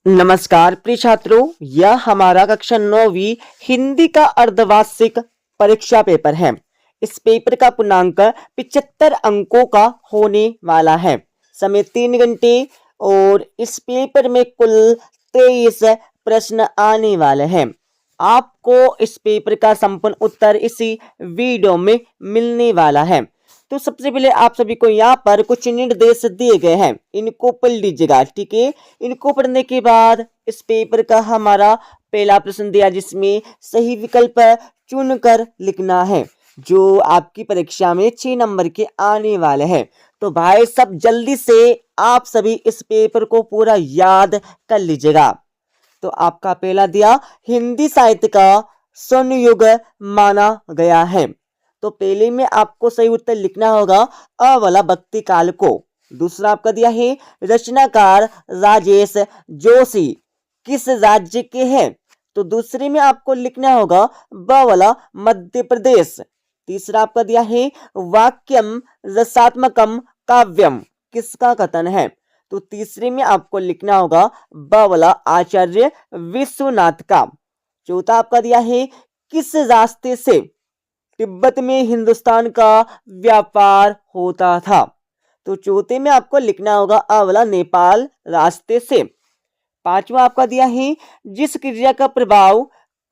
नमस्कार प्रिय छात्रों, यह हमारा कक्षा 9वीं हिंदी का अर्धवार्षिक परीक्षा पेपर है। इस पेपर का पूर्णांक 75 अंकों का होने वाला है। समय 3 घंटे और इस पेपर में कुल 23 प्रश्न आने वाले हैं। आपको इस पेपर का संपूर्ण उत्तर इसी वीडियो में मिलने वाला है। तो सबसे पहले आप सभी को यहाँ पर कुछ निर्देश दिए गए हैं, इनको पढ़ लीजिएगा। ठीक है, इनको पढ़ने के बाद इस पेपर का हमारा पहला प्रश्न दिया जिसमें सही विकल्प चुनकर लिखना है, जो आपकी परीक्षा में 6 नंबर के आने वाले हैं। तो भाई सब जल्दी से आप सभी इस पेपर को पूरा याद कर लीजिएगा। तो आपका पहला दिया हिंदी साहित्य का स्वर्ण युग माना गया है। तो पहले में आपको सही उत्तर लिखना होगा अ वाला भक्ति काल को। दूसरा आपका दिया है रचनाकार राजेश जोशी किस राज्य के हैं। तो दूसरे में आपको लिखना होगा ब वाला मध्य प्रदेश। तीसरा आपका दिया है वाक्यम रसात्मकम काव्यम किसका कथन है। तो तीसरे में आपको लिखना होगा ब वाला आचार्य विश्वनाथ का। चौथा आपका दिया है किस रास्ते से तिब्बत में हिंदुस्तान का व्यापार होता था। तो चौथे में आपको लिखना होगा अ वाला नेपाल रास्ते से। पांचवा आपका दिया है जिस क्रिया का प्रभाव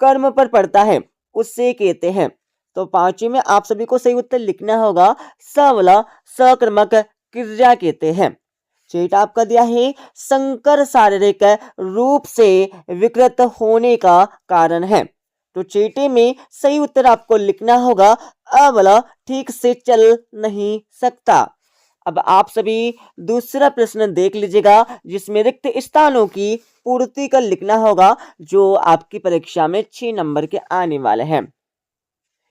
कर्म पर पड़ता है उससे कहते हैं। तो पांचवे में आप सभी को सही उत्तर लिखना होगा स वाला सकर्मक क्रिया कहते हैं। छठा आपका दिया है संकर शारीरिक रूप से विकृत होने का कारण है। तो छठे में सही उत्तर आपको लिखना होगा अ वाला ठीक से चल नहीं सकता। अब आप सभी दूसरा प्रश्न देख लीजिएगा जिसमें रिक्त स्थानों की पूर्ति कर लिखना होगा, जो आपकी परीक्षा में 6 नंबर के आने वाले हैं।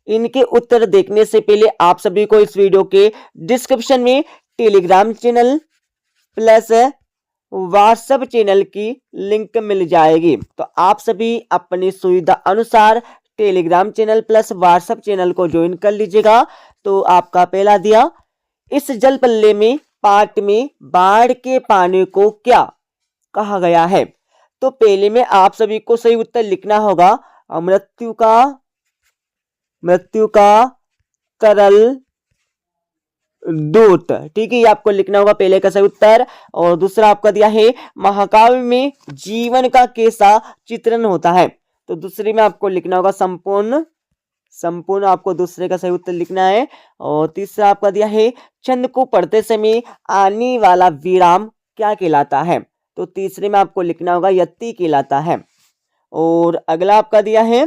इनके उत्तर देखने से पहले आप सभी को इस वीडियो के डिस्क्रिप्शन में Telegram channel plus WhatsApp channel की लिंक मिल जाएगी। तो आप सभी अपनी सुविधा अनुसार Telegram channel plus WhatsApp channel को ज्वाइन कर लीजिएगा। तो आपका पहला दिया इस जल पल्ले में पाठ में बाढ़ के पानी को क्या कहा गया है। तो पहले में आप सभी को सही उत्तर लिखना होगा मृत्यु का तरल दूत। ठीक है, ये आपको लिखना होगा पहले का सही उत्तर। और दूसरा आपका दिया है महाकाव्य में जीवन का कैसा चित्रण होता है। तो दूसरे में आपको लिखना होगा संपूर्ण आपको दूसरे का सही उत्तर लिखना है। और तीसरा आपका दिया है छंद को पढ़ते समय आने वाला विराम क्या कहलाता है। तो तीसरे में आपको लिखना होगा यति कहलाता है। और अगला आपका दिया है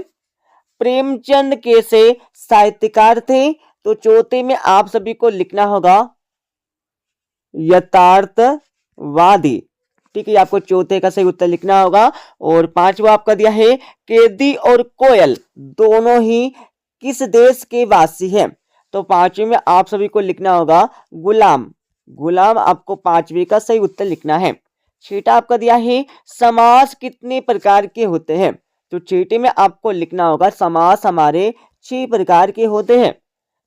प्रेमचंद कैसे साहित्यकार थे। तो चौथे में आप सभी को लिखना होगा यथार्थवादी। ठीक है, आपको चौथे का सही उत्तर लिखना होगा। और पांचवा आपका दिया है कैदी और कोयल दोनों ही किस देश के वासी हैं। तो पांचवे में आप सभी को लिखना होगा गुलाम आपको पांचवे का सही उत्तर लिखना है। छठा आपका दिया है समास कितने प्रकार के होते हैं। तो छठे में आपको लिखना होगा समास हमारे 6 प्रकार के होते हैं।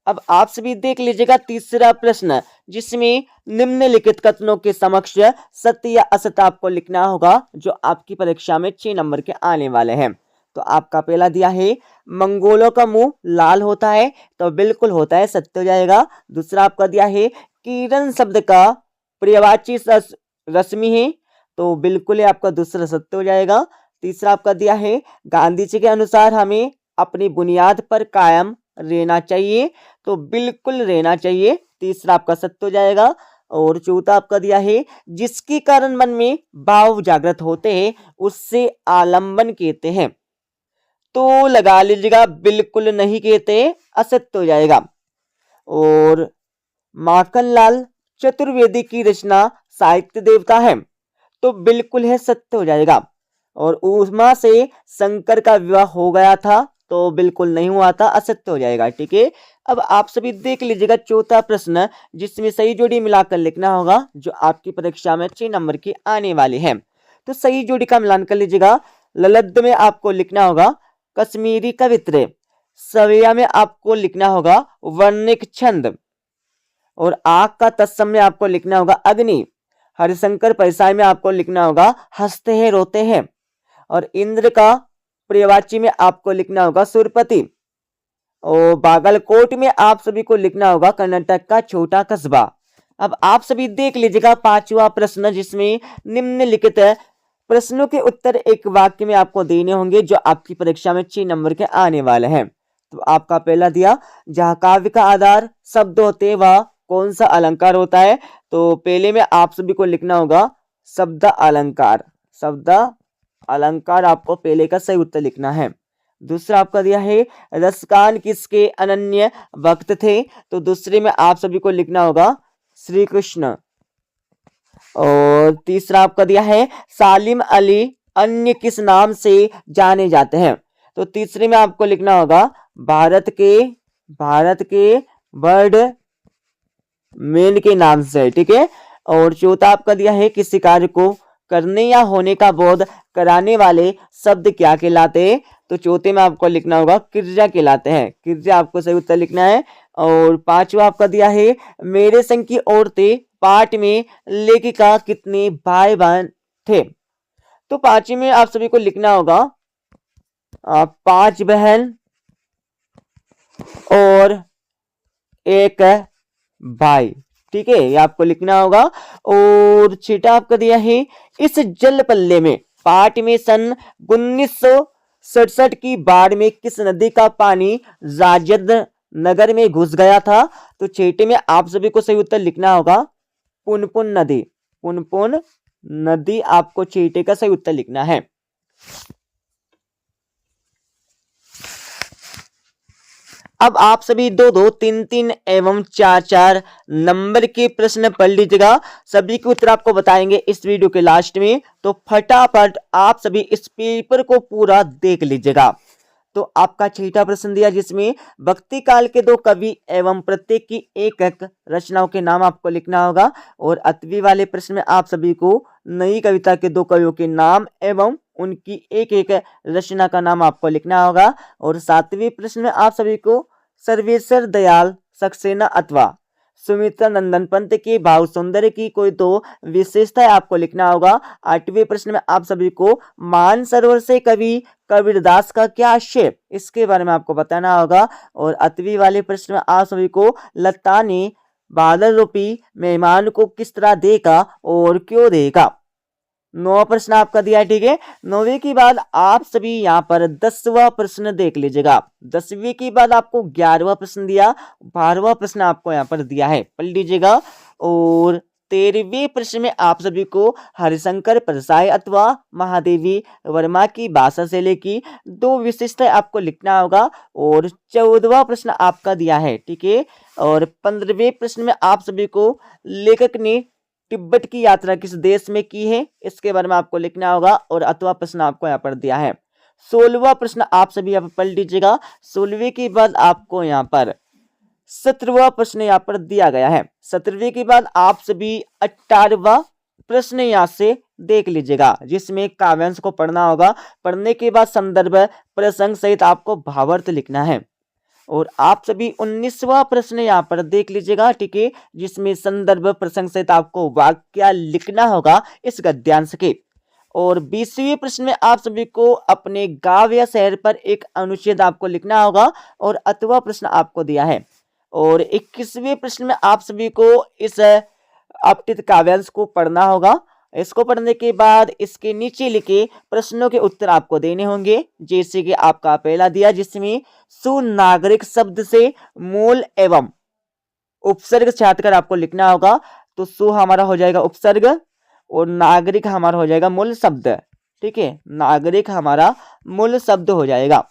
अब आप सभी देख लीजिएगा तीसरा प्रश्न जिसमें निम्नलिखित कथनों के समक्ष सत्य या असत्य आपको लिखना होगा, जो आपकी परीक्षा में 6 नंबर के आने वाले हैं। तो आपका पहला दिया है मंगोलों का मुंह लाल होता है। तो बिल्कुल होता है, सत्य हो जाएगा। दूसरा आपका दिया है किरण शब्द का पर्यायवाची रश्मि है। तो बिल्कुल है आपका दूसरा सत्य हो जाएगा। तीसरा आपका दिया है गांधी जी के अनुसार हमें अपनी बुनियाद पर कायम रहना चाहिए। तो बिल्कुल रहना चाहिए, तीसरा आपका सत्य हो जाएगा। और चौथा आपका दिया है जिसके कारण मन में भाव जागृत होते हैं उससे आलंबन कहते हैं। तो लगा लीजिएगा बिल्कुल नहीं कहते, असत्य हो जाएगा। और माखनलाल चतुर्वेदी की रचना साहित्य देवता है। तो बिल्कुल है, सत्य हो जाएगा। और उमा से शंकर का विवाह हो गया था। तो बिल्कुल नहीं हुआ था, असत्य हो जाएगा। ठीक है, अब आप सभी देख लीजिएगा चौथा प्रश्न जिसमें सही जोड़ी मिलाकर लिखना होगा, जो आपकी परीक्षा में 6 नंबर की आने वाली है। तो सही जोड़ी का मिलान कर लीजिएगा। ललद्द में आपको लिखना होगा कश्मीरी कवित्र। सवैया में आपको लिखना होगा वर्णिक छंद। और आग का तत्सम में आपको लिखना होगा अग्नि। हरिशंकर परसाई में आपको लिखना होगा हंसते हैं रोते हैं। और इंद्र का पर्यायवाची में आपको लिखना होगा सुरपति। और बागलकोट में आप सभी को लिखना होगा कर्नाटक का छोटा कस्बा। अब आप सभी देख लीजिएगा पांचवा प्रश्न, जिसमें निम्नलिखित प्रश्नों के उत्तर एक वाक्य में आपको देने होंगे, जो आपकी परीक्षा में 6 नंबर के आने वाले हैं। तो आपका पहला दिया, जहां काव्य का आधार शब्द होते हैं वह कौन सा अलंकार होता है। तो पहले में आप सभी को लिखना होगा शब्द अलंकार। शब्द अलंकार आपको पहले का सही उत्तर लिखना है। दूसरा आपका दिया है रसकान किसके अनन्य भक्त थे। तो दूसरे में आप सभी को लिखना होगा श्री कृष्ण। और तीसरा आपका दिया है सालिम अली अन्य किस नाम से जाने जाते हैं। तो तीसरे में आपको लिखना होगा भारत के बर्ड मैन के नाम से, ठीक है। और चौथा आपका दिया है किसी कार्य को करने या होने का बोध कराने वाले शब्द क्या कहलाते हैं। तो चौथे में आपको लिखना होगा क्रिया कहलाते हैं। क्रिया आपको सही उत्तर लिखना है। और पांचवा आपका दिया है मेरे संग की औरतें पाठ में लेखिका कितने भाई बहन थे। तो पांचवी में आप सभी को लिखना होगा 5 बहन और 1 भाई, ठीक है, ये आपको लिखना होगा। और छठा आपका दिया है इस जल पल्ले में पाठ में सन 1967 की बाढ़ में किस नदी का पानी राजेंद्र नगर में घुस गया था। तो छठे में आप सभी को सही उत्तर लिखना होगा पुनपुन नदी। पुनपुन नदी आपको छठे का सही उत्तर लिखना है। अब आप सभी 2-2, 3-3 एवं 4-4 नंबर के प्रश्न पढ़ लीजिएगा। सभी के उत्तर आपको बताएंगे इस वीडियो के लास्ट में। तो फटाफट आप सभी इस पेपर को पूरा देख लीजिएगा। तो आपका छठा प्रश्न दिया, जिसमें भक्ति काल के 2 कवि एवं प्रत्येक की एक रचनाओं के नाम आपको लिखना होगा। और 8वीं वाले प्रश्न में आप सभी को नई कविता के 2 कवियों के नाम एवं उनकी एक रचना का नाम आपको लिखना होगा। और 7वीं प्रश्न में आप सभी को सर्वेश्वर दयाल सक्सेना अथवा सुमित्रा नंदन पंत की भाव सौंदर्य की कोई 2 विशेषताएं आपको लिखना होगा। 8वें प्रश्न में आप सभी को मानसरोवर से कवि कबीरदास का क्या आशय, इसके बारे में आपको बताना होगा। और 8वीं वाले प्रश्न में आप सभी को लता ने बादल रूपी मेहमान को किस तरह देखा और क्यों देखा। 9वां प्रश्न आपका दिया है, ठीक है। 9वीं के बाद आप सभी यहाँ पर 10वां प्रश्न देख लीजिएगा। 10वीं के बाद आपको 11वां प्रश्न दिया, 12वां प्रश्न आपको यहाँ पर दिया है, पढ़ लीजिएगा। और 13वें प्रश्न में आप सभी को हरिशंकर परसाई अथवा महादेवी वर्मा की भाषा शैली की 2 विशेषताएं आपको लिखना होगा। और 14वां प्रश्न आपका दिया है, ठीक है। और 15वें प्रश्न में आप सभी को लेखक ने तिब्बत की यात्रा किस देश में की है, इसके बारे में आपको लिखना होगा। और 8वां प्रश्न आपको यहाँ पर दिया है। 16वां प्रश्न आप सभी यहाँ पर पढ़ लीजिएगा। 16वें के बाद आपको यहाँ पर 17वां प्रश्न यहाँ पर दिया गया है। 17वें के बाद आप सभी 18वां प्रश्न यहाँ से देख लीजिएगा, जिसमें काव्यांश को पढ़ना होगा। पढ़ने के बाद संदर्भ प्रसंग सहित आपको भावार्थ लिखना है। और आप सभी 19वां प्रश्न यहाँ पर देख लीजिएगा, ठीक है, जिसमें संदर्भ प्रसंग सहित आपको वाक्य लिखना होगा इस गद्यांश के। और 20वें प्रश्न में आप सभी को अपने गांव या शहर पर एक अनुच्छेद आपको लिखना होगा। और 8वां प्रश्न आपको दिया है। और 21वें प्रश्न में आप सभी को इस अपठित काव्यांश को पढ़ना होगा। इसको पढ़ने के बाद इसके नीचे लिखे प्रश्नों के उत्तर आपको देने होंगे, जैसे कि आपका पहला दिया, जिसमें सुनागरिक शब्द से मूल एवं उपसर्ग छाटकर आपको लिखना होगा। तो सु हमारा हो जाएगा उपसर्ग और नागरिक हमारा हो जाएगा मूल शब्द, ठीक है, नागरिक हमारा मूल शब्द हो जाएगा।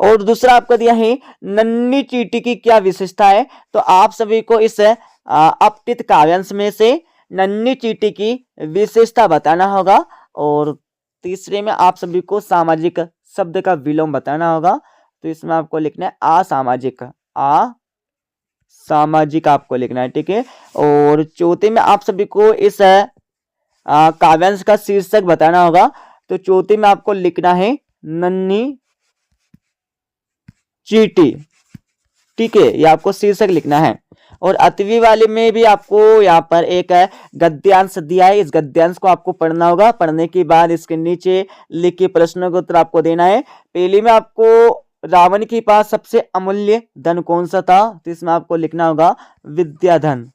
और दूसरा आपका दिया है नन्ही चींटी की क्या विशेषता है। तो आप सभी को इस अपठित काव्यांश में से नन्ही चींटी की विशेषता बताना होगा। और तीसरे में आप सभी को सामाजिक शब्द का विलोम बताना होगा। तो इसमें आपको लिखना है असामाजिक, असामाजिक आपको लिखना है, ठीक है। और चौथे में आप सभी को इस काव्यांश का शीर्षक बताना होगा। तो चौथे में आपको लिखना है नन्ही चींटी, ठीक है, ये आपको शीर्षक लिखना है। और 8वीं वाले में भी आपको यहाँ पर एक गद्यांश दिया है, इस गद्यांश को आपको पढ़ना होगा। पढ़ने के बाद इसके नीचे लिखे प्रश्नों का उत्तर आपको देना है। पहले में आपको रावण के पास सबसे अमूल्य धन कौन सा था, तो इसमें आपको लिखना होगा विद्याधन,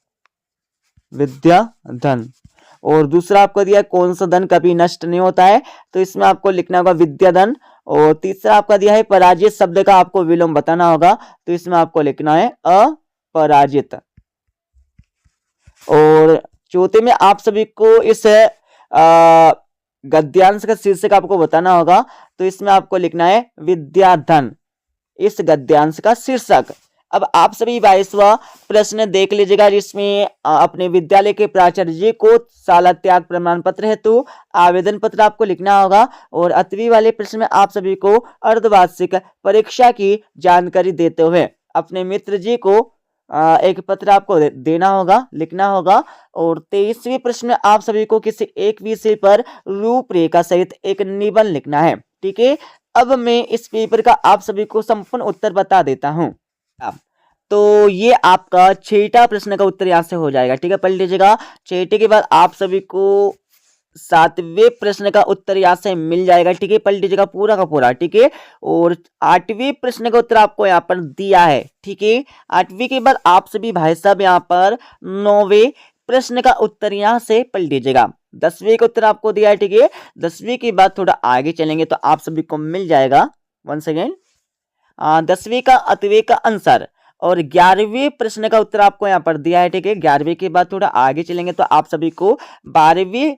विद्याधन। और दूसरा आपको दिया है कौन सा धन कभी नष्ट नहीं होता है, तो इसमें आपको लिखना होगा विद्याधन। और तीसरा आपका दिया है पराजित शब्द का आपको विलोम बताना होगा, तो इसमें आपको लिखना है अपराजित। और चौथे में आप सभी को इस गद्यांश का शीर्षक आपको बताना होगा, तो इसमें आपको लिखना है विद्याधन, इस गद्यांश का शीर्षक। अब आप सभी 22वां प्रश्न देख लीजिएगा, जिसमें अपने विद्यालय के प्राचार्य जी को शाला त्याग प्रमाण पत्र हेतु आवेदन पत्र आपको लिखना होगा। और 8वीं वाले प्रश्न में आप सभी को अर्धवार्षिक परीक्षा की जानकारी देते हुए अपने मित्र जी को एक पत्र आपको देना होगा, लिखना होगा। और 23वें प्रश्न में आप सभी को किसी एक विषय पर रूपरेखा सहित एक निबंध लिखना है। ठीक है, अब मैं इस पेपर का आप सभी को संपूर्ण उत्तर बता देता हूं। तो ये आपका 6ठा प्रश्न का उत्तर यहां से हो जाएगा। ठीक है, पढ़ लीजिएगा। 6ठे के बाद आप सभी को 7वें प्रश्न का उत्तर यहां से मिल जाएगा। ठीक है, पढ़ लीजिएगा पूरा का पूरा। ठीक है, और 8वें प्रश्न का उत्तर आपको यहाँ पर दिया है। ठीक है, 8वीं के बाद आप सभी भाई साहब यहाँ पर 9वें प्रश्न का उत्तर यहां से पढ़ लीजिएगा। 10वें का उत्तर आपको दिया है। ठीक है, 10वीं के बाद थोड़ा आगे चलेंगे तो आप सभी को मिल जाएगा। वन सेकेंड, 10वीं का 8वें का आंसर। और 11वें प्रश्न का उत्तर आपको यहाँ पर दिया है। ठीक है, 11वें के बाद थोड़ा आगे चलेंगे तो आप सभी को 12वें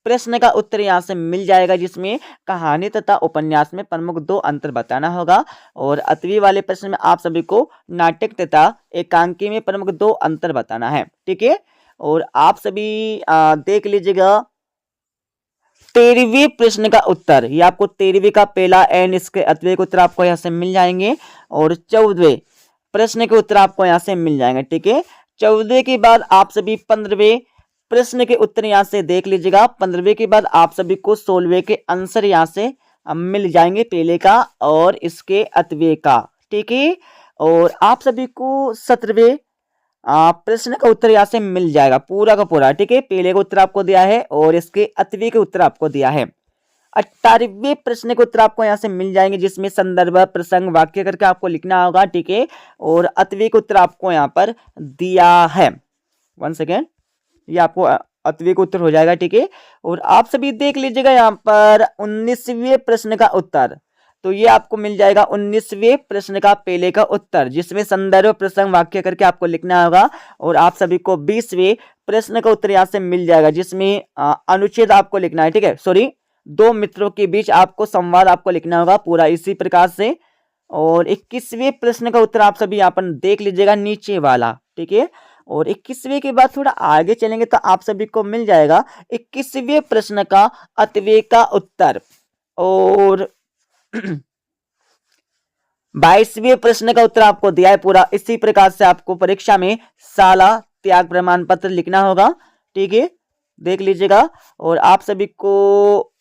प्रश्न का उत्तर यहाँ से मिल जाएगा, जिसमें कहानी तथा उपन्यास में प्रमुख 2 अंतर बताना होगा। और 8वीं वाले प्रश्न में आप सभी को नाटक तथा एकांकी में प्रमुख 2 अंतर बताना है। ठीक है, और आप सभी देख लीजिएगा 13वें प्रश्न का उत्तर, ये आपको 13वीं का पहला एन, इसके 8वें के उत्तर आपको यहाँ से मिल जाएंगे। और 14वें प्रश्न के उत्तर आपको यहाँ से मिल जाएंगे। ठीक है, 14वें के बाद आप सभी 15वें प्रश्न के उत्तर यहाँ से देख लीजिएगा। 15वें के बाद आप सभी को 16वें के आंसर यहाँ से मिल जाएंगे, पहले का और इसके 8वें का। ठीक है, और आप सभी को 17वें प्रश्न का उत्तर यहाँ से मिल जाएगा पूरा का पूरा। ठीक है, पहले का उत्तर आपको दिया है और इसके 8वें के उत्तर आपको दिया है। 18वें प्रश्न के उत्तर आपको यहाँ से मिल जाएंगे, जिसमें संदर्भ प्रसंग वाक्य करके आपको लिखना होगा। ठीक है, और 8वें के उत्तर आपको यहाँ पर दिया है। वन सेकेंड, ये आपको 8वें का उत्तर हो जाएगा। ठीक है, और आप सभी देख लीजिएगा यहाँ पर 19वें प्रश्न का उत्तर, तो ये आपको मिल जाएगा 19वें प्रश्न का पहले का उत्तर, जिसमें संदर्भ प्रसंग वाक्य करके आपको लिखना होगा। और आप सभी को 20वें प्रश्न का उत्तर यहाँ से मिल जाएगा, जिसमें अनुच्छेद आपको लिखना है। ठीक है, सॉरी, 2 मित्रों के बीच आपको संवाद आपको लिखना होगा पूरा इसी प्रकार से। और 21वें प्रश्न का उत्तर आप सभी यहाँ पर देख लीजिएगा, नीचे वाला। ठीक है, और 21वें के बाद थोड़ा आगे चलेंगे तो आप सभी को मिल जाएगा 21वें प्रश्न का 8वें का उत्तर। और 22वें प्रश्न का उत्तर आपको दिया है पूरा इसी प्रकार से। आपको परीक्षा में शाला त्याग प्रमाण पत्र लिखना होगा। ठीक है, देख लीजिएगा। और आप सभी को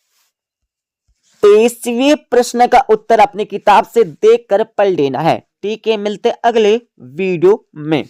23वें प्रश्न का उत्तर अपनी किताब से देखकर पढ़ लेना है। ठीक है, मिलते अगले वीडियो में।